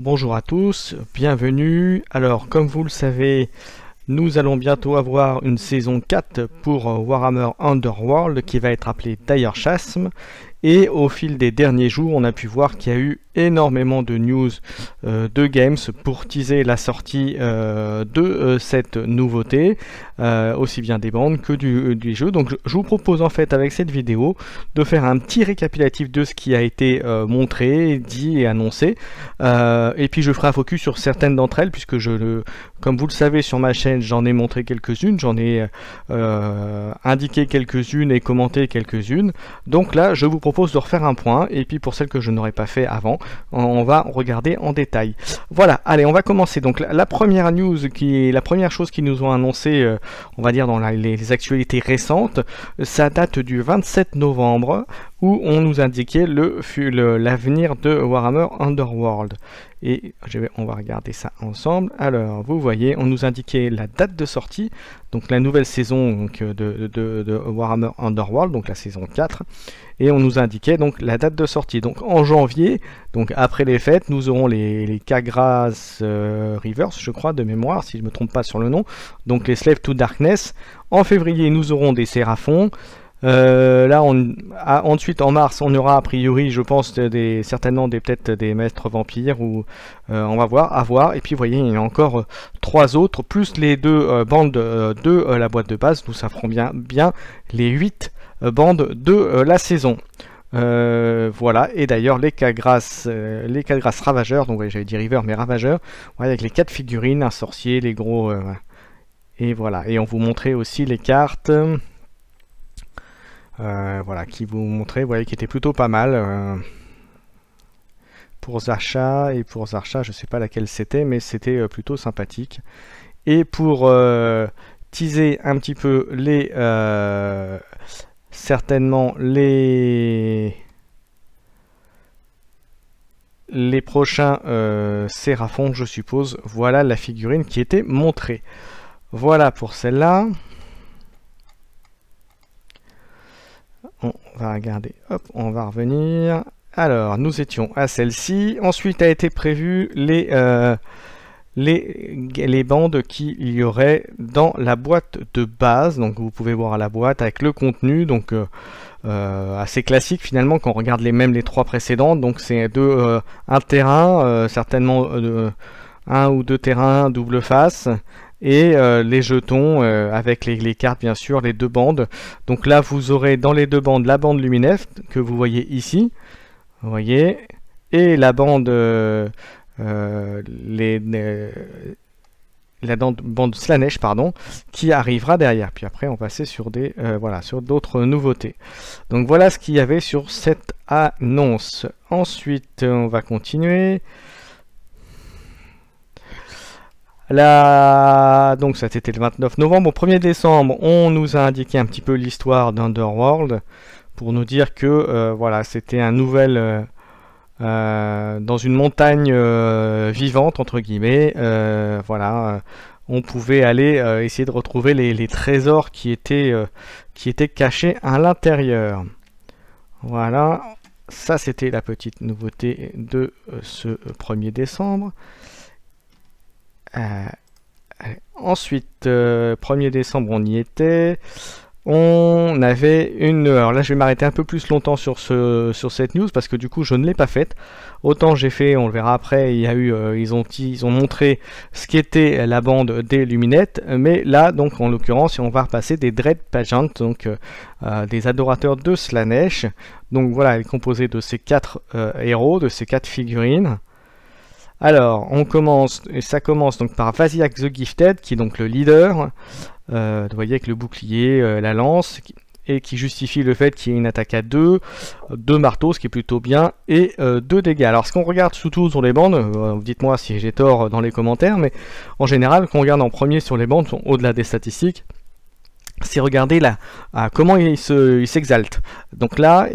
Bonjour à tous, bienvenue. Alors, comme vous le savez, nous allons bientôt avoir une saison 4 pour Warhammer Underworld qui va être appelée Dire Chasm. Et au fil des derniers jours, on a pu voir qu'il y a eu énormément de news de games pour teaser la sortie de cette nouveauté, aussi bien des bandes que du jeu. Donc je vous propose en fait avec cette vidéo de faire un petit récapitulatif de ce qui a été montré, dit et annoncé. Et puis je ferai un focus sur certaines d'entre elles, puisque comme vous le savez sur ma chaîne, j'en ai montré quelques-unes, j'en ai indiqué quelques-unes et commenté quelques-unes. Donc là, je vous propose de refaire un point, et puis pour celles que je n'aurais pas fait avant, on va regarder en détail. Voilà, allez, on va commencer. Donc la première news, la première chose qu'ils nous ont annoncé, on va dire dans les actualités récentes, ça date du 27 novembre, où on nous indiquait l'avenir de Warhammer Underworld. Et on va regarder ça ensemble. Alors, vous voyez, on nous indiquait la date de sortie, donc la nouvelle saison donc, de Warhammer Underworld, donc la saison 4. Et on nous indiquait donc la date de sortie. Donc en janvier, donc après les fêtes, nous aurons les Kagras Rivers, je crois, de mémoire, si je ne me trompe pas sur le nom. Donc les Slave to Darkness. En février, nous aurons des Séraphons. Ensuite en mars on aura a priori je pense certainement peut-être des maîtres vampires ou on va voir, à voir. Et puis vous voyez il y a encore 3 autres plus les 2 bandes de la boîte de base, nous ça feront bien les 8 bandes de la saison. Voilà, et d'ailleurs les Kagras Ravageurs, donc ouais, j'avais dit River mais Ravageurs, ouais, avec les 4 figurines, un sorcier, les gros et voilà, et on vous montrait aussi les cartes. Voilà, qui vous montrait, vous voyez, qui était plutôt pas mal pour Zarcha, et pour Zarcha, je sais pas laquelle c'était, mais c'était plutôt sympathique. Et pour teaser un petit peu certainement les prochains Séraphons, je suppose, voilà la figurine qui était montrée. Voilà pour celle-là. On va regarder, hop, on va revenir. Alors, nous étions à celle-ci. Ensuite a été prévu les bandes qu'il y aurait dans la boîte de base. Donc vous pouvez voir la boîte avec le contenu, donc assez classique finalement quand on regarde les 3 précédentes. Donc c'est un terrain, certainement 1 ou 2 terrains double face. Et les jetons avec les cartes bien sûr, les 2 bandes. Donc là vous aurez dans les 2 bandes la bande Luminef que vous voyez ici, vous voyez, et la bande bande Slanesh pardon, qui arrivera derrière. Puis après on passait sur sur d'autres nouveautés. Donc voilà ce qu'il y avait sur cette annonce. Ensuite on va continuer. Là, donc ça c'était le 29 novembre. Au 1er décembre, on nous a indiqué un petit peu l'histoire d'Underworld pour nous dire que voilà, c'était un nouvel dans une montagne vivante entre guillemets. Voilà, on pouvait aller essayer de retrouver les trésors qui étaient cachés à l'intérieur. Voilà, ça c'était la petite nouveauté de ce 1er décembre. Ensuite, 1er décembre, on y était. On avait alors là, je vais m'arrêter un peu plus longtemps sur cette news parce que du coup, je ne l'ai pas faite. Autant j'ai fait, on le verra après. Il y a eu, ils ont montré ce qu'était la bande des Luminettes, mais là, donc en l'occurrence, on va repasser des Dread Pageant, donc des adorateurs de Slanesh. Donc voilà, elle est composée de ces 4 héros, de ces 4 figurines. Alors, ça commence donc par Vaziak the Gifted, qui est donc le leader, vous voyez avec le bouclier, la lance, et qui justifie le fait qu'il y ait une attaque à 2 marteaux, ce qui est plutôt bien, et 2 dégâts. Alors, ce qu'on regarde surtout sur les bandes, dites-moi si j'ai tort dans les commentaires, mais en général, quand on regarde en premier sur les bandes, au-delà des statistiques, c'est regarder là, comment il s'exalte. Donc là,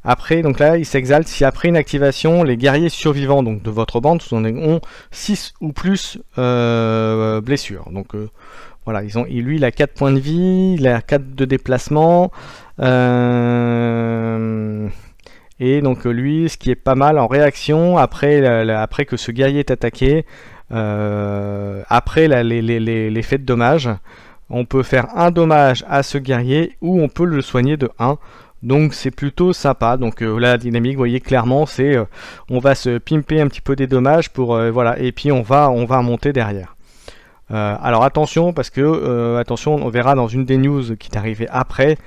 après, donc là, il s'exalte si après une activation, les guerriers survivants donc de votre bande ont 6 ou plus blessures. Donc voilà, lui, il a 4 points de vie, il a 4 de déplacement, Et donc lui, ce qui est pas mal en réaction, après que ce guerrier est attaqué, après l'effet de dommage, on peut faire un dommage à ce guerrier ou on peut le soigner de 1. Donc c'est plutôt sympa. Donc la dynamique, vous voyez clairement, c'est on va se pimper un petit peu des dommages pour voilà, et puis on va monter derrière. Alors attention, parce que attention, on verra dans une des news qui est arrivée après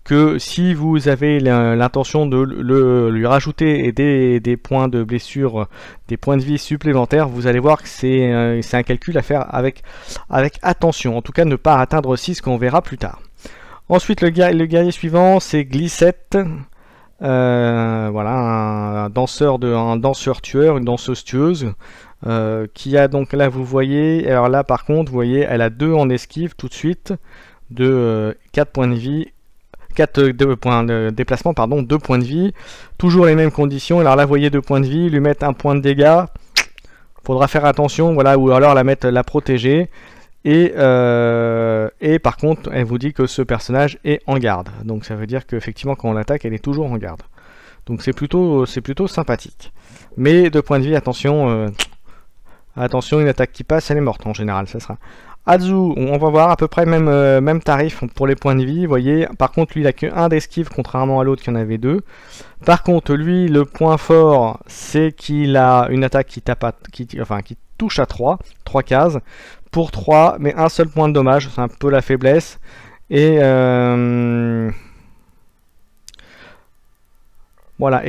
que si vous avez l'intention de lui rajouter des points de blessure, des points de vie supplémentaires, vous allez voir que c'est un calcul à faire avec attention. En tout cas, ne pas atteindre 6 qu'on verra plus tard. Ensuite, le guerrier suivant, c'est Glissette. Voilà, un danseur tueur, une danseuse tueuse, qui a donc là, vous voyez, alors là par contre, vous voyez, elle a 2 en esquive tout de suite, de 4 points de vie, 4 points de déplacement, pardon, 2 points de vie, toujours les mêmes conditions. Alors là, vous voyez 2 points de vie, lui mettre 1 point de dégâts, faudra faire attention, voilà, ou alors la protéger. Et par contre, elle vous dit que ce personnage est en garde. Donc ça veut dire qu'effectivement, quand on l'attaque, elle est toujours en garde. Donc c'est plutôt sympathique. Mais 2 points de vie, attention, attention, une attaque qui passe, elle est morte en général, ça sera. Azu, on va voir à peu près même tarif pour les points de vie, vous voyez. Par contre, lui, il a que 1 d'esquive, contrairement à l'autre qui en avait 2. Par contre, lui, le point fort, c'est qu'il a une attaque qui touche à 3 cases, pour 3, mais un seul point de dommage, c'est un peu la faiblesse. Et voilà,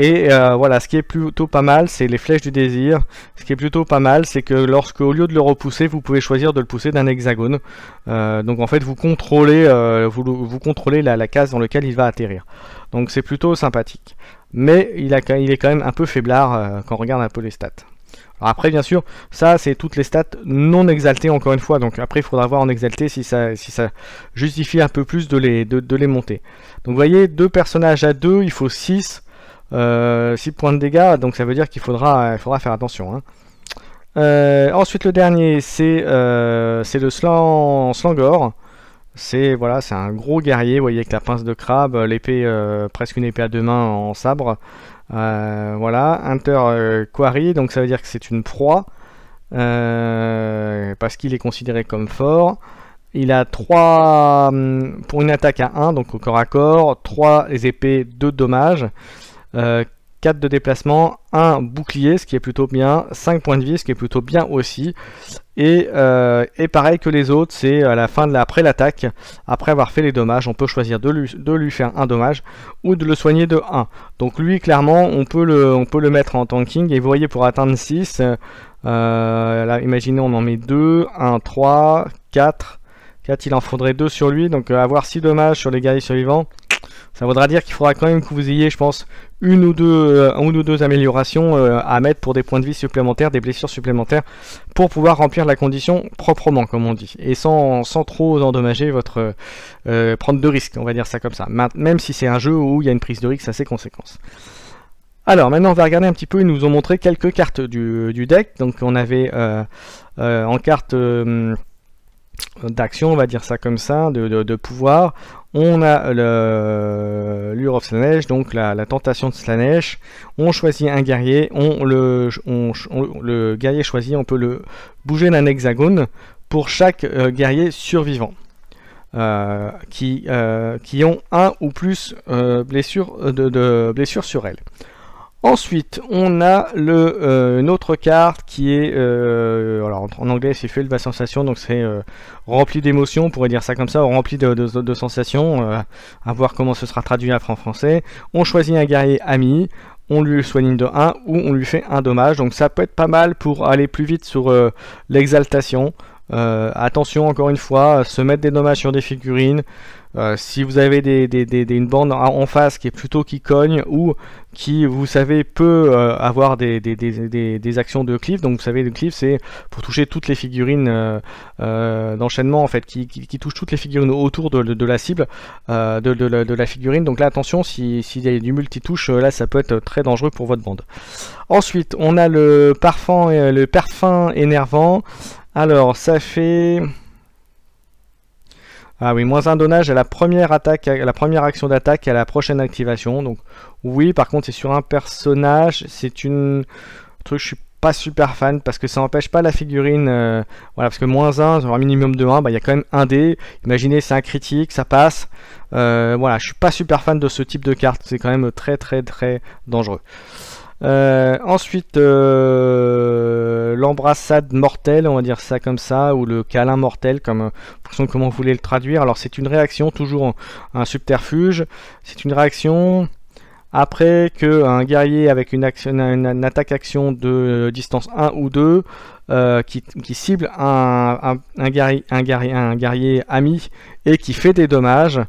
voilà, ce qui est plutôt pas mal, c'est les flèches du désir. Ce qui est plutôt pas mal, c'est que au lieu de le repousser, vous pouvez choisir de le pousser d'un hexagone. Donc en fait, vous contrôlez, la case dans laquelle il va atterrir. Donc c'est plutôt sympathique. Mais il est quand même un peu faiblard quand on regarde un peu les stats. Alors après, bien sûr, ça c'est toutes les stats non exaltées encore une fois. Donc après, il faudra voir en exalté si ça justifie un peu plus de les monter. Donc vous voyez, 2 personnages à 2, il faut 6 points de dégâts. Donc ça veut dire qu'il faudra faire attention. Hein. Ensuite, le dernier, c'est le Slangor. C'est voilà, c'est un gros guerrier, vous voyez, avec la pince de crabe, l'épée, presque une épée à 2 mains en sabre. Voilà, Hunter Quarry, donc ça veut dire que c'est une proie, parce qu'il est considéré comme fort. Il a 3 pour une attaque à 1, donc au corps à corps, 3 épées, 2 dommages, 4 de déplacement, 1 bouclier, ce qui est plutôt bien, 5 points de vie, ce qui est plutôt bien aussi. Et pareil que les autres, c'est à la fin après l'attaque, après avoir fait les dommages, on peut choisir de lui faire un dommage ou de le soigner de 1. Donc lui, clairement, on peut le mettre en tanking. Et vous voyez, pour atteindre 6, là, imaginez, on en met 2, 1, 3, 4. 4, il en faudrait 2 sur lui. Donc avoir 6 dommages sur les guerriers survivants, ça voudra dire qu'il faudra quand même que vous ayez, je pense, une ou deux améliorations à mettre pour des points de vie supplémentaires, des blessures supplémentaires, pour pouvoir remplir la condition proprement, comme on dit, et sans trop endommager prendre de risques, on va dire ça comme ça, même si c'est un jeu où il y a une prise de risque à ses conséquences. Alors maintenant on va regarder un petit peu, ils nous ont montré quelques cartes du deck. Donc on avait en carte d'action, on va dire ça comme ça, de pouvoir, on a le Lure of Slaanesh, donc la tentation de Slaanesh. On choisit un guerrier, le guerrier choisi, on peut le bouger d'un hexagone pour chaque guerrier survivant qui ont 1 ou plus blessures sur elle. Ensuite, on a une autre carte qui est, alors en anglais c'est Fuel de sensation, donc c'est rempli d'émotions, on pourrait dire ça comme ça, rempli de sensations, à voir comment ce sera traduit en français. On choisit un guerrier ami, on lui soigne de 1 ou on lui fait un dommage, donc ça peut être pas mal pour aller plus vite sur l'exaltation. Attention encore une fois, se mettre des dommages sur des figurines. Si vous avez une bande en face qui cogne ou qui, vous savez, peut avoir des actions de cleave. Donc vous savez, le cleave c'est pour toucher toutes les figurines d'enchaînement en fait, qui touchent toutes les figurines autour de la cible de la figurine. Donc là attention, s'il y a du multitouche, là ça peut être très dangereux pour votre bande. Ensuite on a le parfum énervant. Alors ça fait... Ah oui, moins un donnage à la première attaque, à la première action d'attaque et à la prochaine activation. Donc oui, par contre c'est sur un personnage, c'est une truc je suis pas super fan parce que ça n'empêche pas la figurine, voilà, parce que moins un sur un minimum de 1, bah, il y a quand même un dé. Imaginez c'est un critique, ça passe. Voilà, je suis pas super fan de ce type de carte, c'est quand même très très très dangereux. Ensuite, l'embrassade mortelle, on va dire ça comme ça, ou le câlin mortel, comme en fonction de comment vous voulez le traduire. Alors c'est une réaction, toujours un subterfuge. C'est une réaction après qu'un guerrier avec une attaque-action de distance 1 ou 2 qui cible un guerrier ami et qui fait des dommages.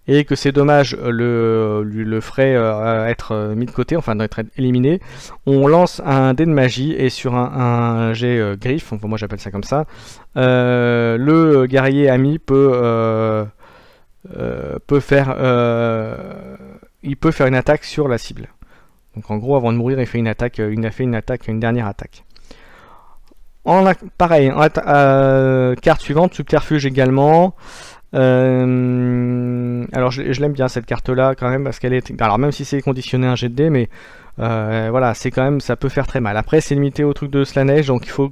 Et que ces dommages le feraient être mis de côté, enfin d'être éliminé, on lance un dé de magie et sur un jet griffe, enfin, moi j'appelle ça comme ça, le guerrier ami peut faire une attaque sur la cible. Donc en gros avant de mourir il fait une attaque, une dernière attaque. Pareil, carte suivante, subterfuge également. Alors je l'aime bien cette carte là quand même parce qu'elle est, alors même si c'est conditionné un jet de dés, mais voilà, c'est quand même, ça peut faire très mal. Après c'est limité au truc de Slaneige, donc il faut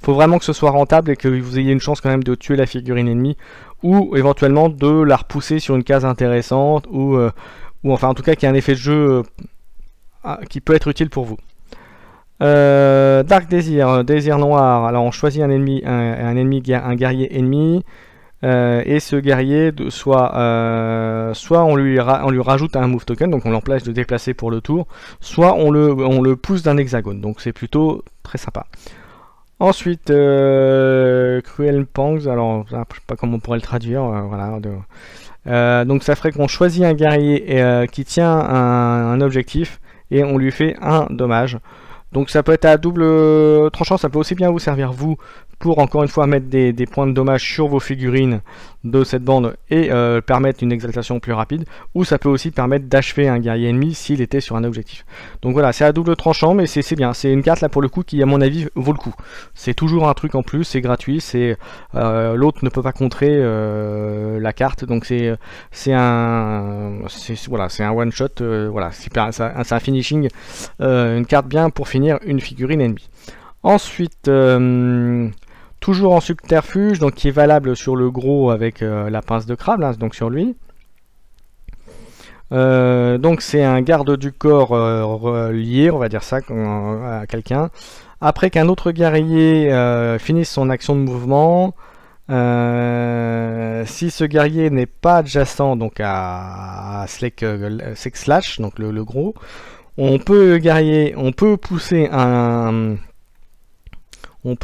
vraiment que ce soit rentable et que vous ayez une chance quand même de tuer la figurine ennemie ou éventuellement de la repousser sur une case intéressante ou enfin en tout cas qu'il y ait un effet de jeu qui peut être utile pour vous. Dark Desire, désir noir. Alors on choisit un ennemi, un guerrier ennemi. Et ce guerrier, soit on lui rajoute un move token, donc on l'empêche de déplacer pour le tour, soit on le pousse d'un hexagone, donc c'est plutôt très sympa. Ensuite, Cruel Pangs, alors je sais pas comment on pourrait le traduire, voilà. Donc ça ferait qu'on choisit un guerrier qui tient un objectif et on lui fait un dommage. Donc ça peut être à double tranchant, ça peut aussi bien vous servir vous pour encore une fois mettre des points de dommage sur vos figurines de cette bande et permettre une exaltation plus rapide, ou ça peut aussi permettre d'achever un guerrier ennemi s'il était sur un objectif. Donc voilà, c'est à double tranchant, mais c'est bien, c'est une carte là pour le coup qui à mon avis vaut le coup. C'est toujours un truc en plus, c'est gratuit, c'est l'autre ne peut pas contrer la carte, donc c'est un one shot, voilà, c'est un finishing, une carte bien pour finir une figurine ennemie. Ensuite, toujours en subterfuge, donc qui est valable sur le gros avec la pince de crabe, là, donc sur lui. Donc c'est un garde du corps lié, on va dire ça, à quelqu'un. Après qu'un autre guerrier finisse son action de mouvement, si ce guerrier n'est pas adjacent donc à Slash, donc le gros, on peut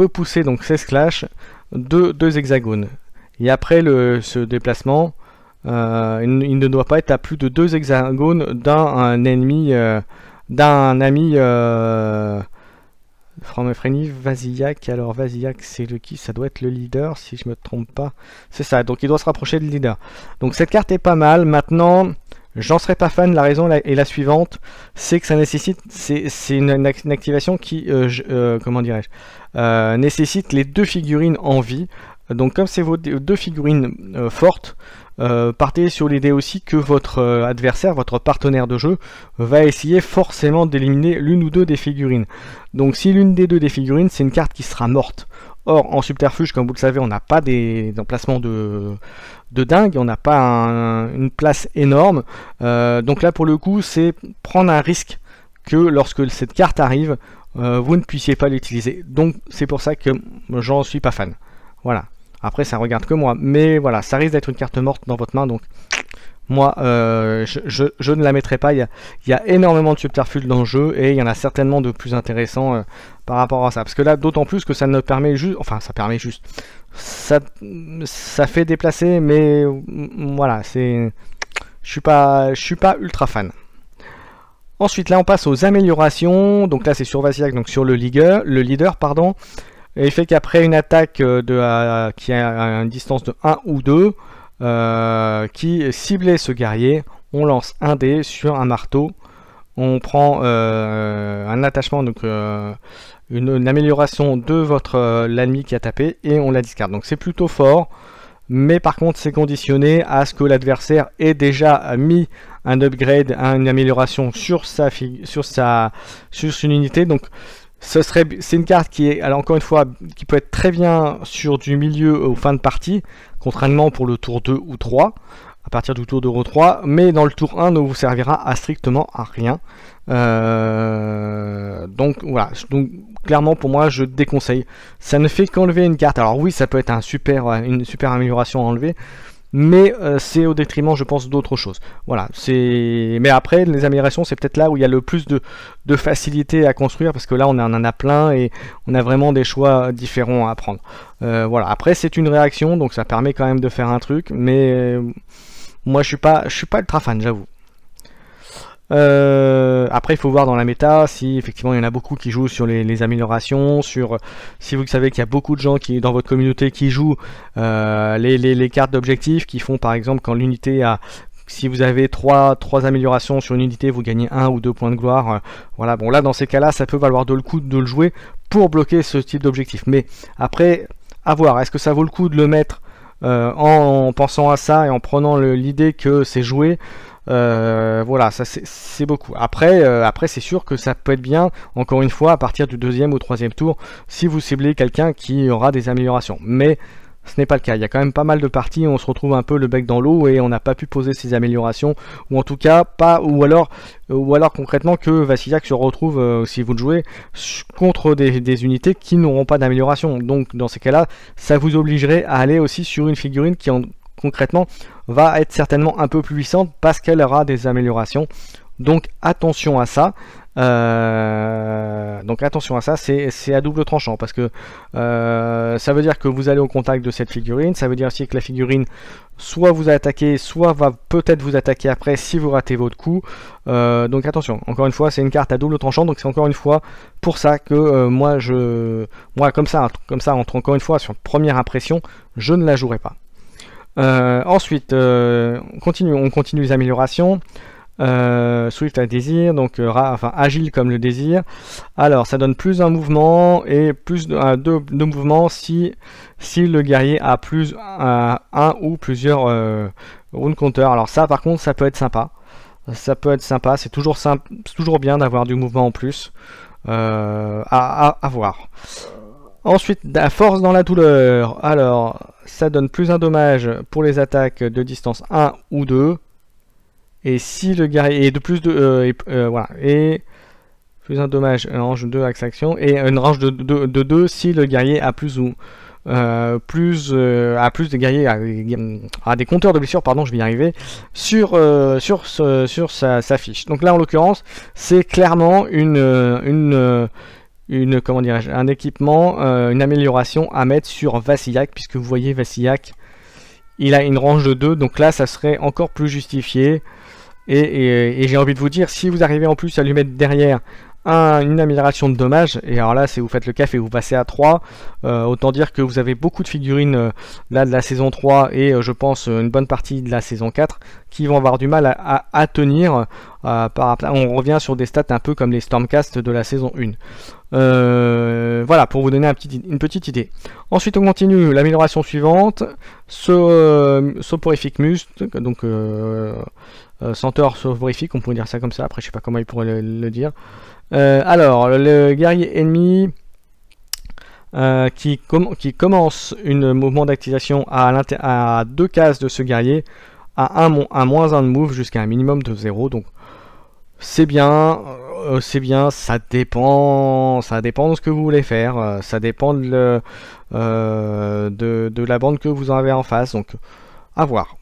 pousser donc ces clash de 2 hexagones. Et après ce déplacement, il ne doit pas être à plus de 2 hexagones d'un ennemi, d'un ami From Freni, Vasilyak. Alors Vasilyak c'est qui? Ça doit être le leader si je me trompe pas. C'est ça, donc il doit se rapprocher du leader. Donc cette carte est pas mal. Maintenant, j'en serais pas fan, la raison est la suivante, c'est que ça nécessite, c'est une activation qui, comment dirais-je, nécessite les 2 figurines en vie. Donc comme c'est vos 2 figurines fortes, partez sur l'idée aussi que votre adversaire, votre partenaire de jeu, va essayer forcément d'éliminer l'une ou 2 des figurines. Donc si l'une des 2 des figurines, c'est une carte qui sera morte. Or, en subterfuge, comme vous le savez, on n'a pas des emplacements de dingue, on n'a pas une place énorme. Donc là, pour le coup, c'est prendre un risque que lorsque cette carte arrive, vous ne puissiez pas l'utiliser. Donc c'est pour ça que j'en suis pas fan. Voilà. Après, ça regarde que moi. Mais voilà, ça risque d'être une carte morte dans votre main. Donc moi, je ne la mettrai pas. Il y a énormément de subterfuges dans le jeu et il y en a certainement de plus intéressants par rapport à ça. Parce que là, d'autant plus que ça ne permet juste... Enfin, ça permet juste... Ça fait déplacer, mais voilà, c'est... Je suis pas ultra fan. Ensuite, là, on passe aux améliorations. Donc là, c'est sur Vasilyak, donc sur le leader, pardon. Et il fait qu'après une attaque qui a une distance de 1 ou 2, qui ciblait ce guerrier, on lance un dé sur un marteau, on prend un attachement, donc une amélioration de l'ennemi qui a tapé et on la discarde. Donc c'est plutôt fort, mais par contre c'est conditionné à ce que l'adversaire ait déjà mis un upgrade, une amélioration sur une unité. Donc c'est une carte qui est, alors encore une fois, qui peut être très bien sur du milieu aux fin de partie, contrairement pour le tour 2 ou 3, à partir du tour 2 ou 3, mais dans le tour 1 ne vous servira strictement à rien. Donc voilà, donc clairement pour moi je déconseille. Ça ne fait qu'enlever une carte. Alors oui, ça peut être une super amélioration à enlever, mais c'est au détriment, je pense, d'autres choses. Voilà, mais après les améliorations, c'est peut-être là où il y a le plus de facilité à construire, parce que là on en a plein et on a vraiment des choix différents à prendre. Voilà, après c'est une réaction, donc ça permet quand même de faire un truc, mais moi je suis pas ultra fan, j'avoue. Après il faut voir dans la méta si effectivement il y en a beaucoup qui jouent sur les améliorations, si vous savez qu'il y a beaucoup de gens qui dans votre communauté qui jouent les cartes d'objectifs, qui font par exemple quand l'unité a, si vous avez 3 améliorations sur une unité, vous gagnez 1 ou 2 points de gloire. Voilà, bon là dans ces cas là ça peut valoir le coup de le jouer pour bloquer ce type d'objectif, mais après à voir, est-ce que ça vaut le coup de le mettre en pensant à ça et en prenant l'idée que c'est joué. Voilà, ça c'est beaucoup. Après c'est sûr que ça peut être bien, encore une fois, à partir du 2e ou 3e tour, si vous ciblez quelqu'un qui aura des améliorations. Mais ce n'est pas le cas. Il y a quand même pas mal de parties où on se retrouve un peu le bec dans l'eau et on n'a pas pu poser ces améliorations, ou en tout cas pas, ou alors concrètement que Vassillac se retrouve, si vous le jouez, contre des unités qui n'auront pas d'amélioration. Donc dans ces cas-là, ça vous obligerait à aller aussi sur une figurine qui concrètement va être certainement un peu plus puissante parce qu'elle aura des améliorations. Donc attention à ça. C'est à double tranchant, parce que ça veut dire que vous allez au contact de cette figurine, ça veut dire aussi que la figurine soit vous a attaqué, soit va peut-être vous attaquer après si vous ratez votre coup. Donc attention, encore une fois c'est une carte à double tranchant, donc c'est encore une fois pour ça que moi comme ça encore une fois sur première impression, je ne la jouerai pas. Ensuite on continue les améliorations. Swift à désir, donc agile comme le désir. Alors ça donne plus un mouvement et plus de mouvements si le guerrier a plus un ou plusieurs rune counter. Alors ça par contre ça peut être sympa. C'est toujours bien d'avoir du mouvement en plus. À voir. Ensuite, la force dans la douleur. Alors ça donne plus un dommage pour les attaques de distance 1 ou 2. Et si le guerrier est de plus de voilà, et plus un dommage, un range de 2 action, et une range de 2 si le guerrier a plus ou plus de guerriers à des compteurs de blessures, pardon, je vais y arriver, sur sa fiche. Donc là en l'occurrence c'est clairement comment dirais-je, un équipement, une amélioration à mettre sur Vassillac, puisque vous voyez Vassillac il a une range de 2, donc là ça serait encore plus justifié. Et j'ai envie de vous dire, si vous arrivez en plus à lui mettre derrière une amélioration de dommages, et alors là si vous faites le café et vous passez à 3, autant dire que vous avez beaucoup de figurines là de la saison 3 et je pense une bonne partie de la saison 4 qui vont avoir du mal à tenir. On revient sur des stats un peu comme les Stormcast de la saison 1. Voilà, pour vous donner une petite idée. Ensuite on continue l'amélioration suivante, soporifique must, donc senteur soporifique, on pourrait dire ça comme ça, après je sais pas comment il pourrait le dire. Alors le guerrier ennemi qui commence un mouvement d'activation à 2 cases de ce guerrier a un moins 1 de move jusqu'à un minimum de 0, donc c'est bien, ça dépend de ce que vous voulez faire, ça dépend de la bande que vous en avez en face, donc à voir.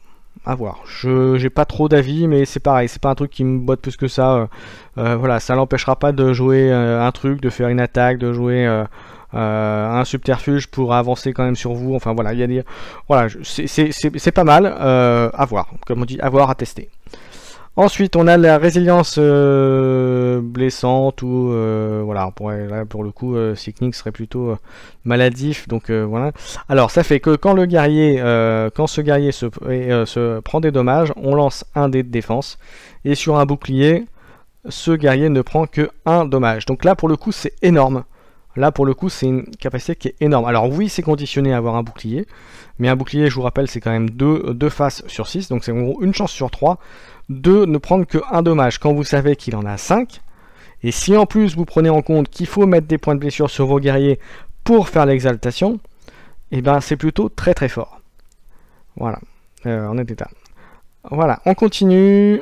J'ai pas trop d'avis, mais c'est pareil, c'est pas un truc qui me botte plus que ça. Voilà, ça l'empêchera pas de jouer un truc, de faire une attaque, de jouer un subterfuge pour avancer quand même sur vous. Enfin voilà, c'est pas mal. À voir, comme on dit, à voir, à tester. Ensuite, on a la résilience blessante, ou voilà, là, pour le coup, Sickening serait plutôt maladif, donc voilà. Alors, ça fait que quand ce guerrier se prend des dommages, on lance un dé de défense, et sur un bouclier, ce guerrier ne prend que un dommage. Donc là, pour le coup, c'est énorme. Là pour le coup c'est une capacité qui est énorme. Alors oui c'est conditionné à avoir un bouclier, mais un bouclier je vous rappelle c'est quand même 2 faces sur 6, donc c'est en gros une chance sur 3 de ne prendre que un dommage quand vous savez qu'il en a 5. Et si en plus vous prenez en compte qu'il faut mettre des points de blessure sur vos guerriers pour faire l'exaltation, et ben c'est plutôt très très fort. Voilà, on est état. Voilà, on continue.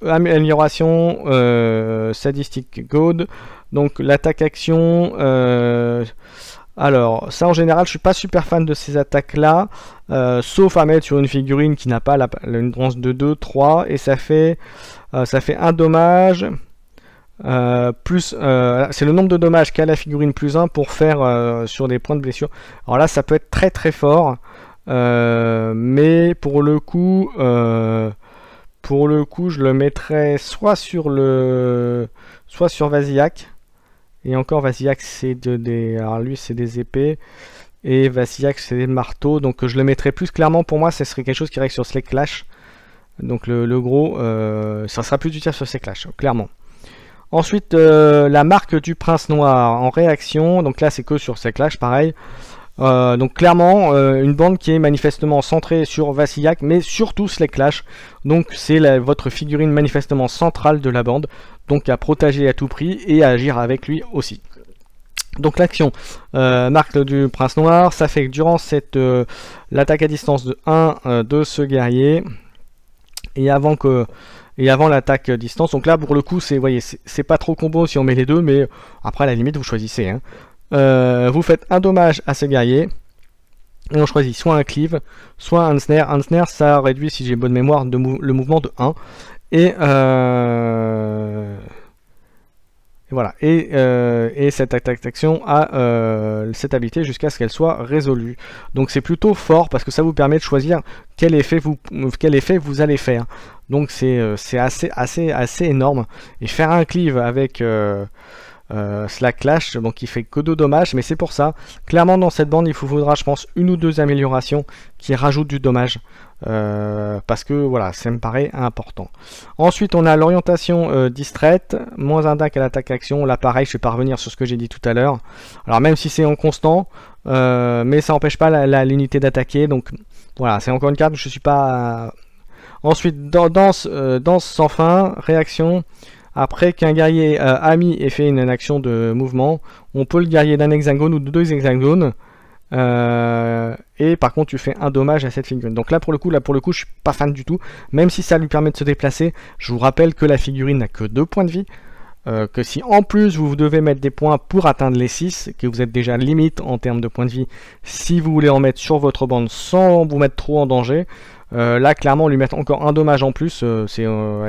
Amélioration, sadistic god. Donc l'attaque action. Alors ça en général je suis pas super fan de ces attaques là, sauf à mettre sur une figurine qui n'a pas une danse de 2, 3 et ça fait un dommage. Plus c'est le nombre de dommages qu'a la figurine plus 1 pour faire sur des points de blessure. Alors là ça peut être très très fort, mais pour le coup je le mettrais soit sur Vasilyak, et encore Vasilyak c'est alors lui c'est des épées et Vasilyak c'est des marteaux, donc je le mettrais plus clairement. Pour moi ce serait quelque chose qui irait sur Slay Clash, donc le gros ça sera plus utile sur Slay Clash clairement. Ensuite, la marque du prince noir en réaction, donc là c'est que sur Slay Clash pareil. Donc clairement une bande qui est manifestement centrée sur Vasilyak, mais surtout Slay Clash. Donc c'est votre figurine manifestement centrale de la bande, donc à protéger à tout prix et à agir avec lui aussi. Donc l'action marque du prince noir, ça fait que durant l'attaque à distance de 1 de ce guerrier, et avant l'attaque distance, donc là pour le coup c'est, voyez, c'est pas trop combo si on met les deux, mais après à la limite vous choisissez, hein. Vous faites un dommage à ce guerrier et on choisit soit un cleave, soit un snare. Un snare ça réduit, si j'ai bonne mémoire, le mouvement de 1 et voilà, et cette action a cette habilité jusqu'à ce qu'elle soit résolue. Donc c'est plutôt fort parce que ça vous permet de choisir quel effet vous allez faire. Donc c'est assez énorme. Et faire un cleave avec Slay Clash, donc il fait que 2 dommages, mais c'est pour ça, clairement dans cette bande il vous faudra je pense 1 ou 2 améliorations qui rajoutent du dommage, parce que voilà, ça me paraît important. Ensuite on a l'orientation distraite, -1 DAC à l'attaque action. Là pareil, je vais pas revenir sur ce que j'ai dit tout à l'heure, alors même si c'est en constant, mais ça n'empêche pas l'unité d'attaquer, donc voilà, c'est encore une carte où je suis pas... Ensuite danse sans fin, réaction. Après qu'un guerrier ami ait fait une action de mouvement, on peut le guerrier d'un hexagone ou de 2 hexagones. Et par contre tu fais un dommage à cette figurine. Donc là pour le coup je suis pas fan du tout. Même si ça lui permet de se déplacer, je vous rappelle que la figurine n'a que 2 points de vie. Que si en plus vous devez mettre des points pour atteindre les 6, que vous êtes déjà limite en termes de points de vie, si vous voulez en mettre sur votre bande sans vous mettre trop en danger, là clairement lui mettre encore un dommage en plus, elle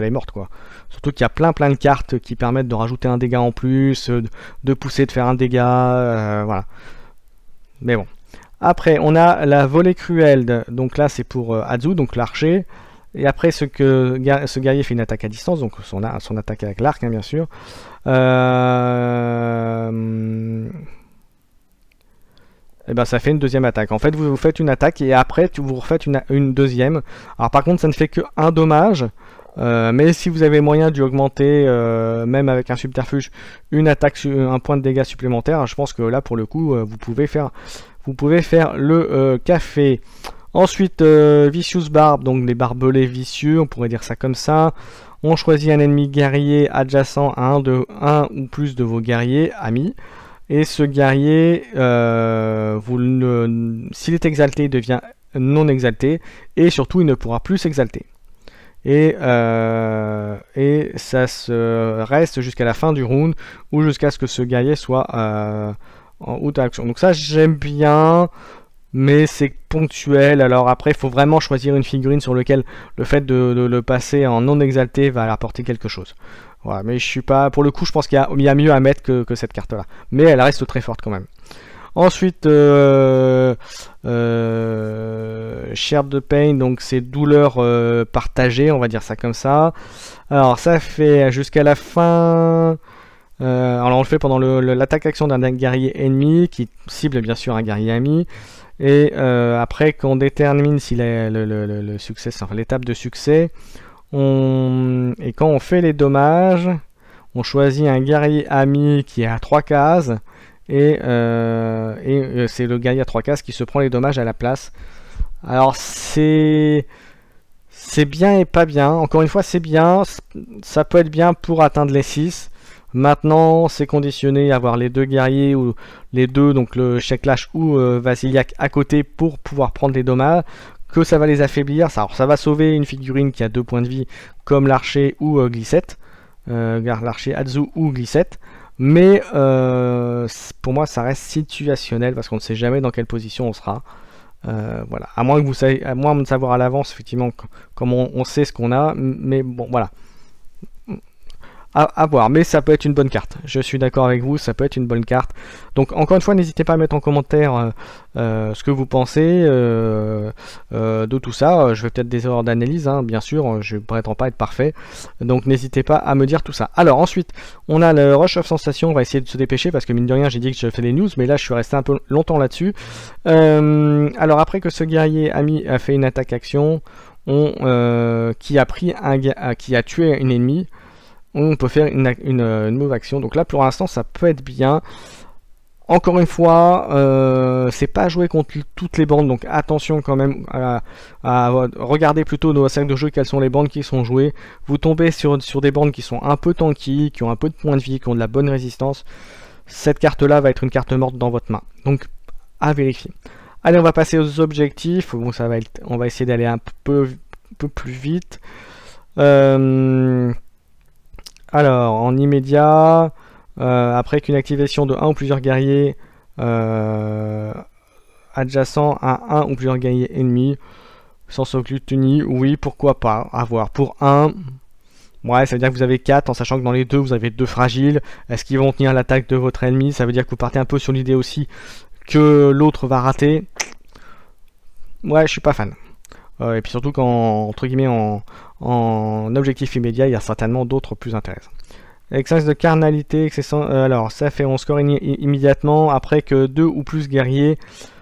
est morte quoi. Surtout qu'il y a plein de cartes qui permettent de rajouter un dégât en plus, de pousser, de faire un dégât, voilà. Mais bon. Après on a la volée cruelle, donc là c'est pour Azu, donc l'archer. Et après ce guerrier fait une attaque à distance, donc son attaque avec l'arc hein, bien sûr. Et ben ça fait une deuxième attaque. En fait vous faites une attaque et après vous refaites une deuxième. Alors par contre ça ne fait que un dommage. Mais si vous avez moyen d'y augmenter, même avec un subterfuge, une attaque, un point de dégâts supplémentaire, je pense que là pour le coup vous pouvez faire le café. Ensuite Vicious Barb, donc des barbelés vicieux, on pourrait dire ça comme ça. On choisit un ennemi guerrier adjacent à un ou plus de vos guerriers amis. Et ce guerrier, s'il est exalté, il devient non exalté. Et surtout il ne pourra plus s'exalter. Et ça se reste jusqu'à la fin du round ou jusqu'à ce que ce guerrier soit en out action. Donc ça j'aime bien, mais c'est ponctuel. Alors après il faut vraiment choisir une figurine sur laquelle le fait de le passer en non exalté va apporter quelque chose. Voilà, mais je suis pas, pour le coup je pense qu'il y a mieux à mettre que cette carte là, mais elle reste très forte quand même. Ensuite, Share de Pain, donc c'est douleur partagée, on va dire ça comme ça. Alors ça fait jusqu'à la fin. Alors on le fait pendant l'attaque action d'un guerrier ennemi qui cible bien sûr un guerrier ami. Et après qu'on détermine si le succès, enfin l'étape de succès, et quand on fait les dommages, on choisit un guerrier ami qui est à 3 cases. et c'est le guerrier à 3 cases qui se prend les dommages à la place. Alors c'est bien et pas bien. Encore une fois, c'est bien. Ça peut être bien pour atteindre les 6. Maintenant, c'est conditionné à avoir les deux guerriers ou les deux, donc le Sheklash ou Vasiliak à côté pour pouvoir prendre les dommages. Que ça va les affaiblir. Alors, ça va sauver une figurine qui a 2 points de vie comme l'archer ou Glissette. L'archer Azu ou Glissette. Mais pour moi, ça reste situationnel parce qu'on ne sait jamais dans quelle position on sera. Voilà, à moins que vous savez, à moins de savoir à l'avance effectivement comment on sait ce qu'on a, mais bon voilà, à voir, mais ça peut être une bonne carte, je suis d'accord avec vous, ça peut être une bonne carte. Donc encore une fois, n'hésitez pas à mettre en commentaire ce que vous pensez de tout ça. Je vais peut-être des erreurs d'analyse, hein, bien sûr, je ne prétends pas être parfait, donc n'hésitez pas à me dire tout ça. Alors ensuite, on a le Rush of Sensation, on va essayer de se dépêcher, parce que mine de rien, j'ai dit que je fais les news, mais là je suis resté un peu longtemps là-dessus. Alors après que ce guerrier ami a fait une attaque action, qui a tué une ennemie, on peut faire une move action. Donc là pour l'instant ça peut être bien. Encore une fois, c'est pas joué contre toutes les bandes, donc attention quand même à regarder plutôt dans la cercle de jeu quelles sont les bandes qui sont jouées. Vous tombez sur des bandes qui sont un peu tanky, qui ont un peu de points de vie, qui ont de la bonne résistance. Cette carte là va être une carte morte dans votre main, donc à vérifier. Allez, on va passer aux objectifs. Bon, on va essayer d'aller un peu plus vite. Alors, en immédiat, après qu'une activation de 1 ou plusieurs guerriers adjacents à 1 ou plusieurs guerriers ennemis, sans s'occluter, oui, pourquoi pas, à voir. Pour 1, ouais, ça veut dire que vous avez 4, en sachant que dans les 2, vous avez 2 fragiles. Est-ce qu'ils vont tenir l'attaque de votre ennemi? Ça veut dire que vous partez un peu sur l'idée aussi que l'autre va rater. Ouais, je suis pas fan. Et puis surtout qu'en entre guillemets en objectif immédiat, il y a certainement d'autres plus intéressants. Excess de carnalité, alors ça fait on score immédiatement après que 2 ou plus guerriers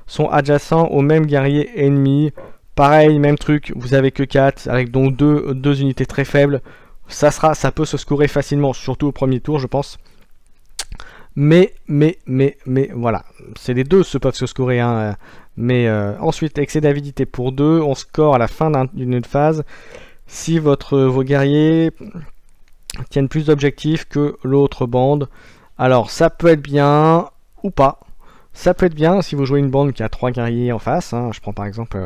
sont adjacents au même guerrier ennemi. Pareil, même truc, vous avez que 4, avec donc 2 unités très faibles. Ça peut se scorer facilement, surtout au premier tour, je pense. Mais voilà, c'est les deux se peuvent se scorer, hein. Mais ensuite, excès d'avidité pour 2, on score à la fin d'une phase si vos guerriers tiennent plus d'objectifs que l'autre bande. Alors ça peut être bien ou pas. Ça peut être bien si vous jouez une bande qui a 3 guerriers en face, hein. Je prends par exemple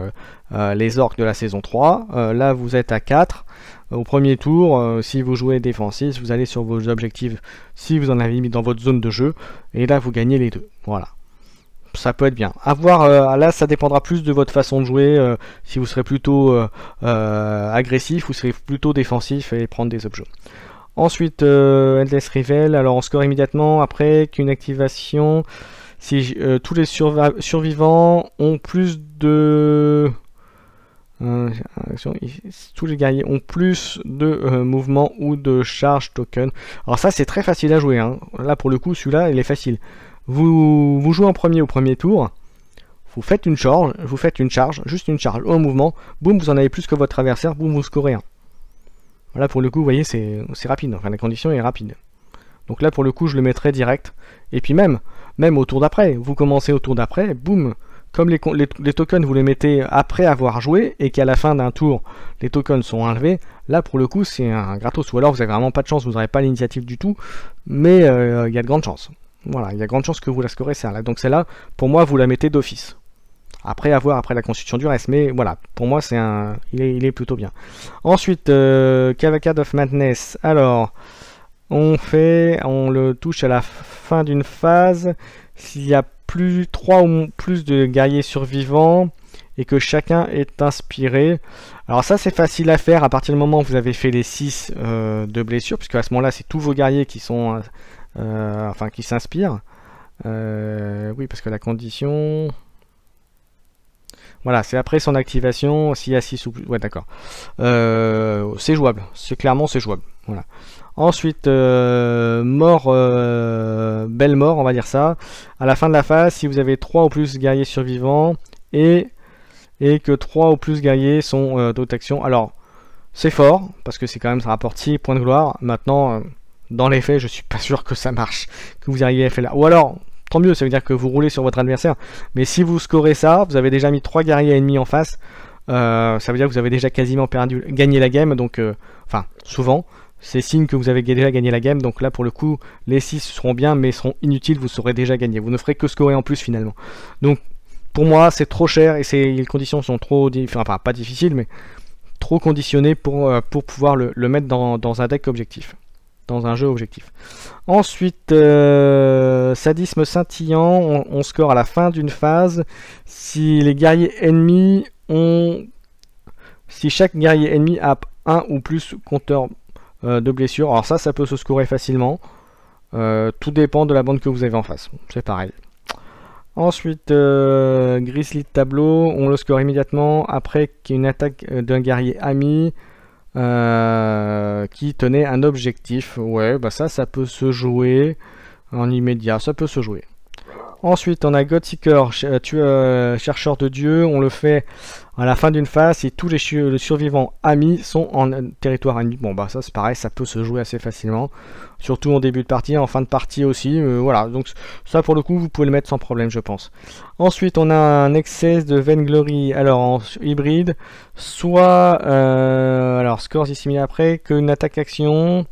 les orques de la saison 3, là vous êtes à 4 au premier tour. Si vous jouez défensif, vous allez sur vos objectifs si vous en avez mis dans votre zone de jeu, et là vous gagnez les deux. Voilà, ça peut être bien. À voir, là ça dépendra plus de votre façon de jouer, si vous serez plutôt agressif ou serez plutôt défensif et prendre des objets. Ensuite, Endless Rivel, alors on score immédiatement après qu'une activation. Si tous les survivants ont plus de... tous les guerriers ont plus de mouvement ou de charge token. Alors ça c'est très facile à jouer, hein. Là pour le coup celui-là il est facile. Vous jouez en premier au premier tour, vous faites une charge, juste une charge ou un mouvement, boum, vous en avez plus que votre adversaire, boum, vous scorez un. Là pour le coup vous voyez c'est rapide, enfin la condition est rapide. Donc là pour le coup je le mettrai direct. Et puis même au tour d'après, vous commencez au tour d'après, boum, comme les tokens vous les mettez après avoir joué et qu'à la fin d'un tour les tokens sont enlevés, là pour le coup c'est un gratos. Ou alors vous avez vraiment pas de chance, vous n'aurez pas l'initiative du tout, mais il y a de grandes chances. Voilà, il y a de grandes chances que vous la scorez celle-là. Donc celle-là, pour moi vous la mettez d'office. Après avoir après la constitution du reste, mais voilà, pour moi c'est il est plutôt bien. Ensuite, Cavalcade of Madness. Alors, on le touche à la fin d'une phase s'il y a 3 ou plus de guerriers survivants et que chacun est inspiré. Alors ça c'est facile à faire à partir du moment où vous avez fait les 6 de blessures, puisque à ce moment-là c'est tous vos guerriers qui sont enfin qui s'inspirent. Oui, parce que la condition... Voilà, c'est après son activation, s'il y a 6 ou plus... Ouais, d'accord. C'est jouable, clairement c'est jouable. Voilà. Ensuite, belle mort, on va dire ça. À la fin de la phase, si vous avez 3 ou plus guerriers survivants et que 3 ou plus guerriers sont d'autres actions. Alors, c'est fort, parce que c'est quand même, ça rapporte 6 points de gloire. Maintenant, dans les faits, je suis pas sûr que ça marche, que vous arriviez à faire là. Ou alors, tant mieux, ça veut dire que vous roulez sur votre adversaire. Mais si vous scorez ça, vous avez déjà mis 3 guerriers ennemis en face, ça veut dire que vous avez déjà quasiment gagné la game, donc enfin souvent, c'est signe que vous avez déjà gagné la game, donc là pour le coup, les 6 seront bien, mais seront inutiles, vous saurez déjà gagné. Vous ne ferez que scorer en plus finalement. Donc pour moi, c'est trop cher et les conditions sont trop, enfin pas difficiles, mais trop conditionnées pour pouvoir le mettre dans un deck objectif. Dans un jeu objectif. Ensuite, sadisme scintillant, on score à la fin d'une phase. Si les guerriers ennemis ont... Si chaque guerrier ennemi a un ou plus compteur de blessures, alors ça peut se scorer facilement. Tout dépend de la bande que vous avez en face. C'est pareil. Ensuite, Grizzly de tableau, on le score immédiatement après qu'il y ait une attaque d'un guerrier ami. Qui tenait un objectif. Ouais, bah ça peut se jouer en immédiat, ça peut se jouer. Ensuite, on a Godseeker, chercheur de dieu. On le fait à la fin d'une phase si tous les survivants amis sont en territoire ennemi. Bon, bah ça c'est pareil, ça peut se jouer assez facilement. Surtout en début de partie, en fin de partie aussi. Voilà, donc ça pour le coup, vous pouvez le mettre sans problème, je pense. Ensuite, on a un excès de Vainglory. Alors, en hybride, soit... alors, scores ici mis après, qu'une attaque-action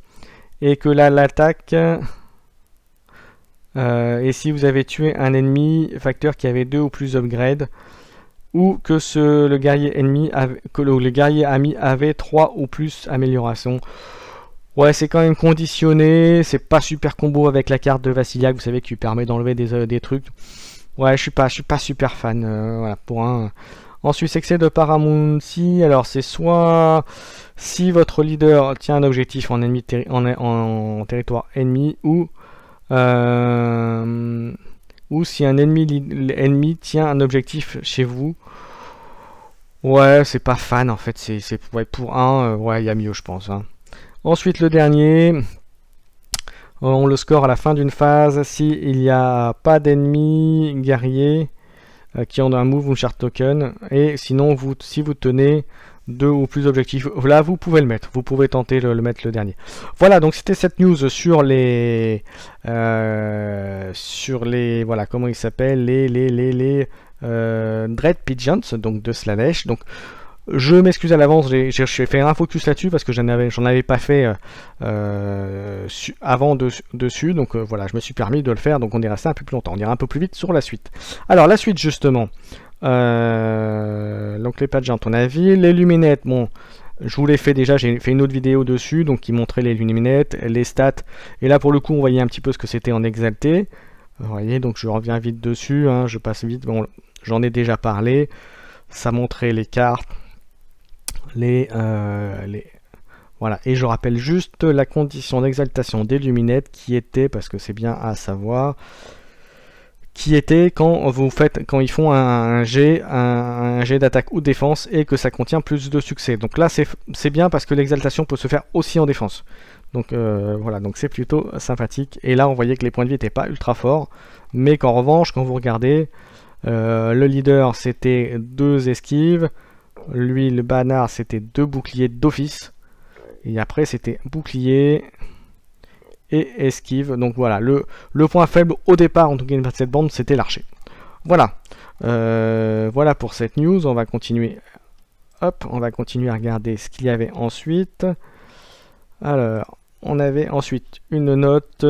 et que là, l'attaque... et si vous avez tué un ennemi, facteur qui avait 2 ou plus upgrades, ou que le guerrier ennemi le guerrier ami avait 3 ou plus améliorations. Ouais, c'est quand même conditionné, c'est pas super combo avec la carte de Vassiliak, vous savez, qui permet d'enlever des trucs. Ouais, je suis pas super fan, voilà, pour un... Ensuite, excès de Paramounsi, alors c'est soit si votre leader tient un objectif en territoire ennemi, ou si un ennemi tient un objectif chez vous. Ouais, c'est pas fan en fait, ouais, pour un, ouais, il y a mieux je pense. Hein. Ensuite le dernier, on le score à la fin d'une phase si il n'y a pas d'ennemis guerriers qui ont un move ou chart token, et sinon si vous tenez 2 ou plus objectifs, là vous pouvez le mettre, vous pouvez tenter le mettre le dernier. Voilà, donc c'était cette news sur les voilà, comment ils s'appellent, les Dread Pigeons, donc de Slaanesh. Donc je m'excuse à l'avance, j'ai fait un focus là-dessus parce que j'en avais pas fait avant dessus, donc voilà, je me suis permis de le faire, donc on est resté un peu plus longtemps, on ira un peu plus vite sur la suite. Alors la suite justement, donc les Pageants on a vu, les Luminettes, bon, je vous l'ai fait déjà, j'ai fait une autre vidéo dessus, donc qui montrait les Luminettes, les stats, et là pour le coup on voyait un petit peu ce que c'était en exalté. Vous voyez, donc je reviens vite dessus, hein, je passe vite, bon, j'en ai déjà parlé, ça montrait les cartes, voilà, et je rappelle juste la condition d'exaltation des Luminettes qui était, parce que c'est bien à savoir, qui était quand ils font un jet d'attaque ou de défense et que ça contient plus de succès. Donc là c'est bien parce que l'exaltation peut se faire aussi en défense. Donc voilà, donc c'est plutôt sympathique. Et là on voyait que les points de vie n'étaient pas ultra forts, mais qu'en revanche quand vous regardez, le leader c'était 2 esquives, lui le banard c'était 2 boucliers d'office, et après c'était bouclier et esquive. Donc voilà, le point faible au départ en tout cas de cette bande c'était l'archer. Voilà, voilà pour cette news. On va continuer, hop, on va continuer à regarder ce qu'il y avait ensuite. Alors on avait ensuite une note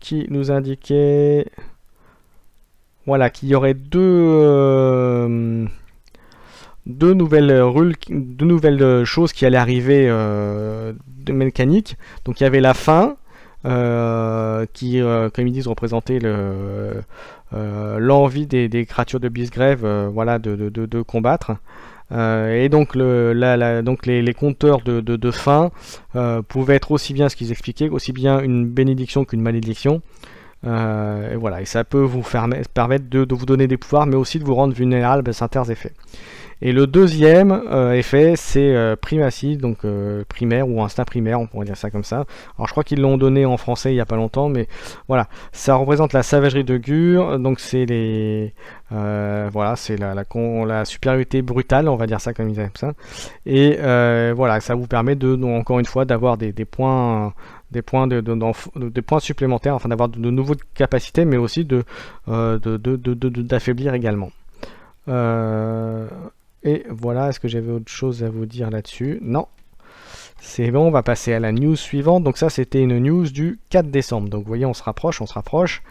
qui nous indiquait, voilà, qu'il y aurait deux nouvelles choses qui allaient arriver de mécanique. Donc il y avait la fin qui, comme ils disent, représentait l'envie des créatures de Beastgrave, voilà, de combattre. Et donc, les compteurs de fin pouvaient être aussi bien, ce qu'ils expliquaient, aussi bien une bénédiction qu'une malédiction. Et voilà, et ça peut vous permettre de vous donner des pouvoirs, mais aussi de vous rendre vulnérable à certains effets. Et le deuxième effet, c'est primatie, donc primaire ou instinct primaire, on pourrait dire ça comme ça. Alors je crois qu'ils l'ont donné en français il n'y a pas longtemps, mais voilà, ça représente la savagerie de Gur, donc c'est voilà, c'est la supériorité brutale, on va dire ça comme ils aiment ça. Et voilà, ça vous permet encore une fois d'avoir des points des points des points supplémentaires, afin d'avoir de nouvelles capacités, mais aussi d'affaiblir également. Et voilà, est-ce que j'avais autre chose à vous dire là-dessus? Non. C'est bon, on va passer à la news suivante. Donc ça, c'était une news du 4 décembre. Donc vous voyez, on se rapproche, on se rapproche.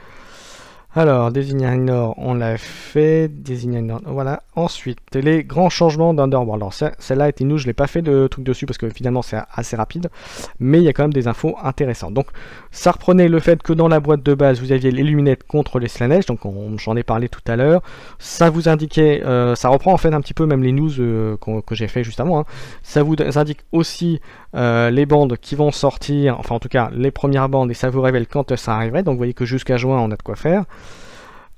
Alors, Designer, on l'a fait. Designer, voilà. Ensuite, les grands changements d'Underworld. Alors, celle-là était nous, je ne l'ai pas fait de truc dessus parce que finalement, c'est assez rapide. Mais il y a quand même des infos intéressantes. Donc, ça reprenait le fait que dans la boîte de base, vous aviez les lunettes contre les Slanesh. Donc, j'en ai parlé tout à l'heure. Ça vous indiquait, ça reprend en fait un petit peu même les news que j'ai fait juste avant. Hein. Ça vous indique aussi les bandes qui vont sortir, enfin en tout cas les premières bandes, et ça vous révèle quand ça arriverait. Donc, vous voyez que jusqu'à juin, on a de quoi faire.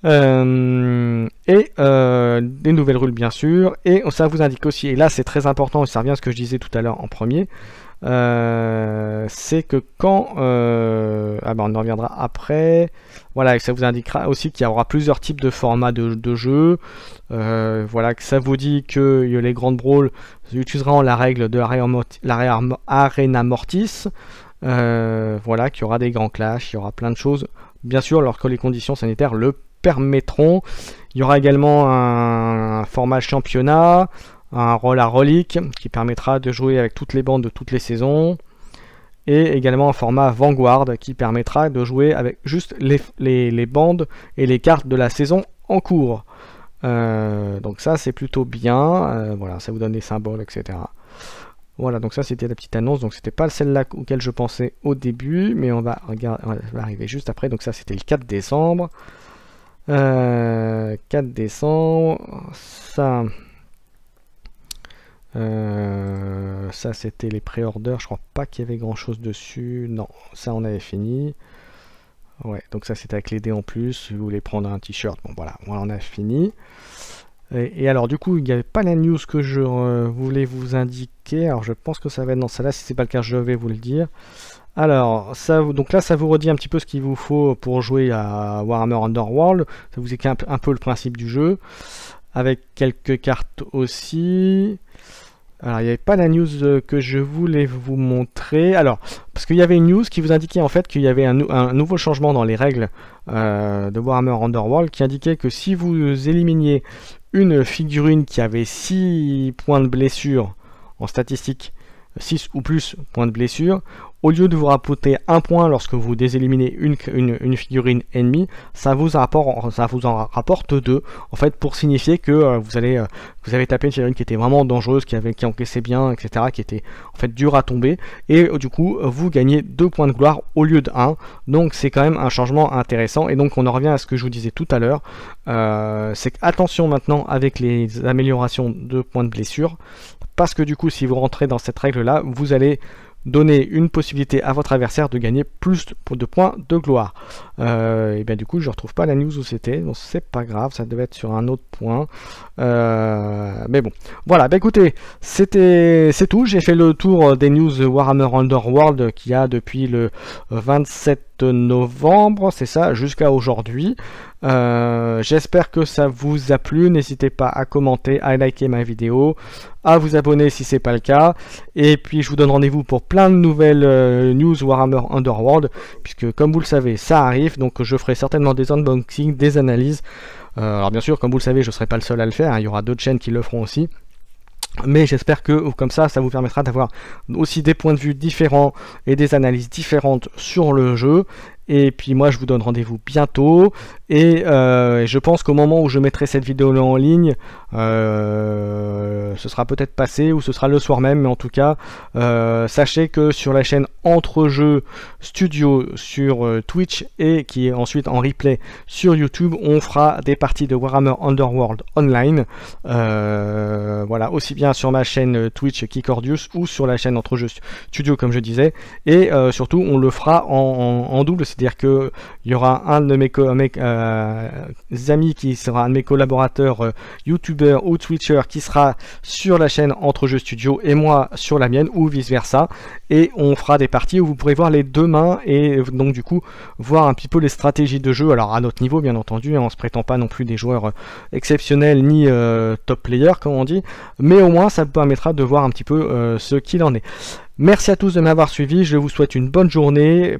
Des nouvelles rules bien sûr, et ça vous indique aussi, et là c'est très important, et ça revient à ce que je disais tout à l'heure en premier, c'est que quand on en reviendra après, voilà, ça vous indiquera aussi qu'il y aura plusieurs types de formats de jeux. Voilà, que ça vous dit que les grandes brawls utiliseront la règle de Arena Mortis. Voilà, qu'il y aura des grands clashs, il y aura plein de choses, bien sûr, lorsque les conditions sanitaires le permettront. Il y aura également un format championnat, un rôle à relique qui permettra de jouer avec toutes les bandes de toutes les saisons, et également un format Vanguard qui permettra de jouer avec juste les bandes et les cartes de la saison en cours. Donc ça c'est plutôt bien. Voilà, ça vous donne des symboles, etc. Voilà, donc ça c'était la petite annonce, donc c'était pas celle-là auquel je pensais au début, mais on va arriver juste après. Donc ça c'était le 4 décembre. 4 décembre, ça c'était les pré-orders, je crois pas qu'il y avait grand chose dessus, non, ça on avait fini. Ouais, donc ça c'était avec les dés en plus, si vous voulez prendre un t-shirt, bon voilà, on a fini. Et alors du coup il n'y avait pas la news que je voulais vous indiquer, alors je pense que ça va être dans celle-là, si c'est pas le cas je vais vous le dire. Alors, donc là, ça vous redit un petit peu ce qu'il vous faut pour jouer à Warhammer Underworld. Ça vous explique un peu le principe du jeu, avec quelques cartes aussi. Alors, il n'y avait pas la news que je voulais vous montrer. Alors, parce qu'il y avait une news qui vous indiquait en fait qu'il y avait un nouveau changement dans les règles de Warhammer Underworld, qui indiquait que si vous éliminiez une figurine qui avait 6 points de blessure en statistique, 6 ou plus points de blessure, au lieu de vous rapporter 1 point lorsque vous déséliminez une figurine ennemie, ça vous en rapporte 2, en fait, pour signifier que vous avez tapé une figurine qui était vraiment dangereuse, qui encaissait bien, etc., qui était en fait dure à tomber, et du coup vous gagnez 2 points de gloire au lieu de 1. Donc c'est quand même un changement intéressant, et donc on en revient à ce que je vous disais tout à l'heure, c'est que attention maintenant avec les améliorations de points de blessure, parce que du coup si vous rentrez dans cette règle là, vous allez donner une possibilité à votre adversaire de gagner plus de points de gloire. Et bien du coup je retrouve pas la news où c'était, donc c'est pas grave, ça devait être sur un autre point. Mais bon, voilà, bah écoutez, c'est tout, j'ai fait le tour des news Warhammer Underworld qu'il y a depuis le 27 novembre, c'est ça, jusqu'à aujourd'hui. J'espère que ça vous a plu, n'hésitez pas à commenter, à liker ma vidéo, à vous abonner si c'est pas le cas, et puis je vous donne rendez-vous pour plein de nouvelles news Warhammer Underworld, puisque comme vous le savez ça arrive, donc je ferai certainement des unboxings, des analyses. Alors bien sûr, comme vous le savez, je ne serai pas le seul à le faire, hein, il y aura d'autres chaînes qui le feront aussi. Mais j'espère que comme ça vous permettra d'avoir aussi des points de vue différents et des analyses différentes sur le jeu. Et puis moi je vous donne rendez-vous bientôt, et je pense qu'au moment où je mettrai cette vidéo là en ligne, ce sera peut-être passé ou ce sera le soir même, mais en tout cas sachez que sur la chaîne Entre Jeux Studio sur Twitch, et qui est ensuite en replay sur YouTube, on fera des parties de Warhammer Underworld Online, voilà, aussi bien sur ma chaîne Twitch Kikordius ou sur la chaîne Entre Jeux Studio comme je disais, et surtout on le fera en double, c'est-à-dire que il y aura un de mes amis qui sera un de mes collaborateurs youtubeurs ou twitchers qui sera sur la chaîne Entre Jeux Studio et moi sur la mienne ou vice versa, et on fera des parties où vous pourrez voir les deux mains et donc du coup voir un petit peu les stratégies de jeu, alors à notre niveau bien entendu, hein, on se prétend pas non plus des joueurs exceptionnels ni top player comme on dit, mais au moins ça vous permettra de voir un petit peu ce qu'il en est. Merci à tous de m'avoir suivi, je vous souhaite une bonne journée,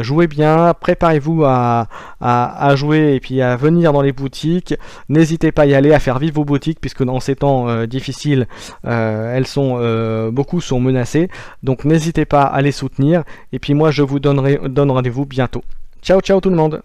jouez bien, préparez-vous à jouer et puis à venir dans les boutiques, n'hésitez pas à y aller, à faire vivre vos boutiques, puisque dans ces temps difficiles, beaucoup sont menacées, donc n'hésitez pas à les soutenir, et puis moi je vous donne rendez-vous bientôt. Ciao ciao tout le monde!